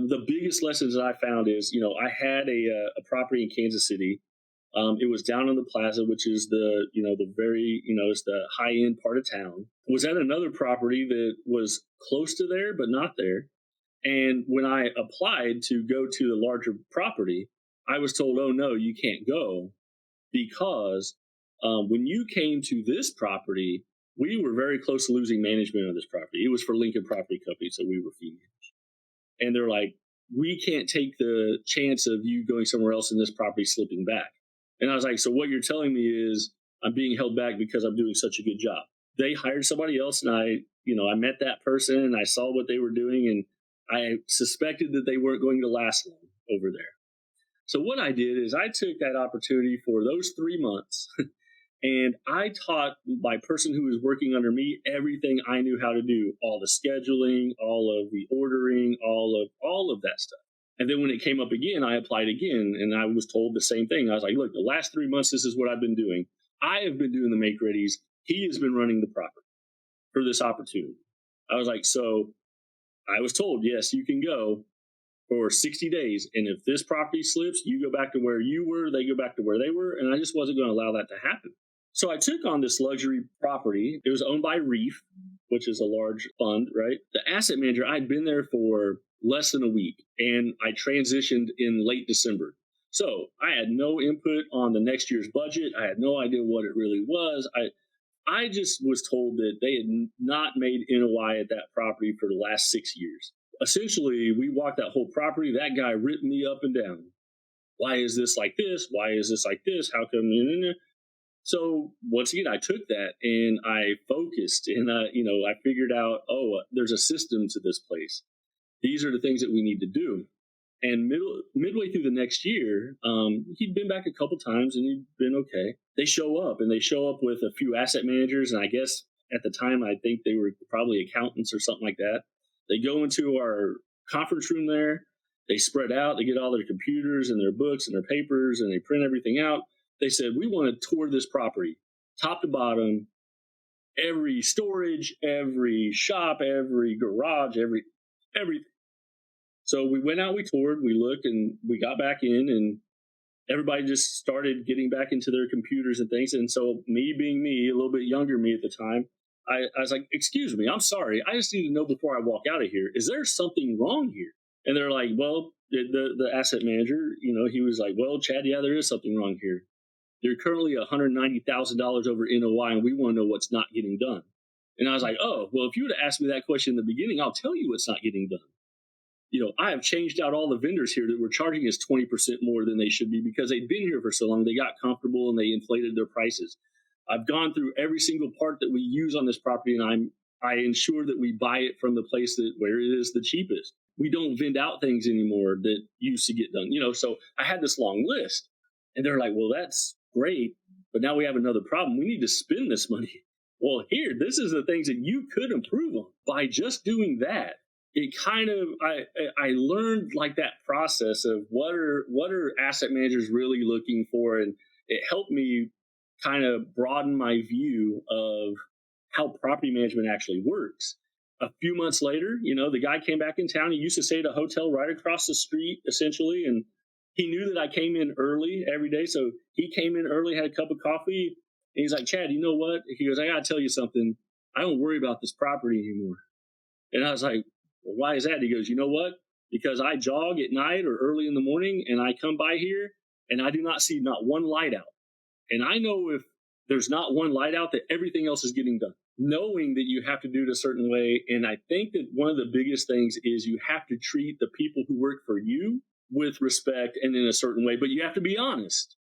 The biggest lessons that I found is, I had a property in Kansas City. It was down on the Plaza, which is the very, it's the high end part of town. Was at another property that was close to there, but not there. And when I applied to go to the larger property, I was told, oh, no, you can't go because when you came to this property, we were very close to losing management of this property. It was for Lincoln Property Company, so we were fee managed. And they're like, we can't take the chance of you going somewhere else and this property slipping back. And I was like, so what you're telling me is I'm being held back because I'm doing such a good job. They hired somebody else, and I met that person and I saw what they were doing, and I suspected that they weren't going to last long over there. So what I did is I took that opportunity for those 3 months and I taught my person who was working under me everything I knew how to do, all the scheduling, all of the ordering, all of that stuff. And then when it came up again, I applied again, and I was told the same thing. I was like, look, the last 3 months, this is what I've been doing. I have been doing the make readies. He has been running the property for this opportunity. I was like, so I was told, yes, you can go for 60 days. And if this property slips, you go back to where you were, they go back to where they were. And I just wasn't going to allow that to happen. So I took on this luxury property. It was owned by Reef, which is a large fund, right? The asset manager, I'd been there for less than a week, and I transitioned in late December. So I had no input on the next year's budget. I had no idea what it really was. I just was told that they had not made NOI at that property for the last 6 years. Essentially, we walked that whole property. That guy ripped me up and down. Why is this like this? Why is this like this? How come? So once again, I took that and I focused, and I figured out, there's a system to this place. These are the things that we need to do. And midway through the next year, he'd been back a couple times and he'd been okay. They show up with a few asset managers. And I guess at the time, I think they were probably accountants or something like that. They go into our conference room there. They spread out. They get all their computers and their books and their papers, and they print everything out. They said, we want to tour this property, top to bottom, every storage, every shop, every garage, everything. So we went out, we toured, we looked, and we got back in, and everybody just started getting back into their computers and things. And so me being me, a little bit younger me at the time, I was like, excuse me, I'm sorry. I just need to know before I walk out of here, is there something wrong here? And they're like, well, the asset manager, he was like, well, Chad, yeah, there is something wrong here. They're currently $190,000 over NOI, and we want to know what's not getting done. And I was like, oh, well, if you would have asked me that question in the beginning, I'll tell you what's not getting done. I have changed out all the vendors here that were charging us 20% more than they should be because they'd been here for so long. They got comfortable and they inflated their prices. I've gone through every single part that we use on this property, and I ensure that we buy it from the place where it is the cheapest. We don't vend out things anymore that used to get done. So I had this long list, and they're like, well, that's great, but now we have another problem. We need to spend this money. Well, this is the things that you could improve on by just doing that. It kind of, I learned like that process of what are asset managers really looking for, and it helped me kind of broaden my view of how property management actually works. A few months later, the guy came back in town. He used to stay at a hotel right across the street, essentially, and he knew that I came in early every day, so he came in early, had a cup of coffee, and he's like, Chad, you know what? He goes, I got to tell you something. I don't worry about this property anymore. And I was like, well, why is that? He goes, you know what? Because I jog at night or early in the morning, and I come by here, and I do not see not one light out. And I know if there's not one light out, that everything else is getting done. Knowing that you have to do it a certain way. And I think that one of the biggest things is you have to treat the people who work for you with respect and in a certain way, but you have to be honest.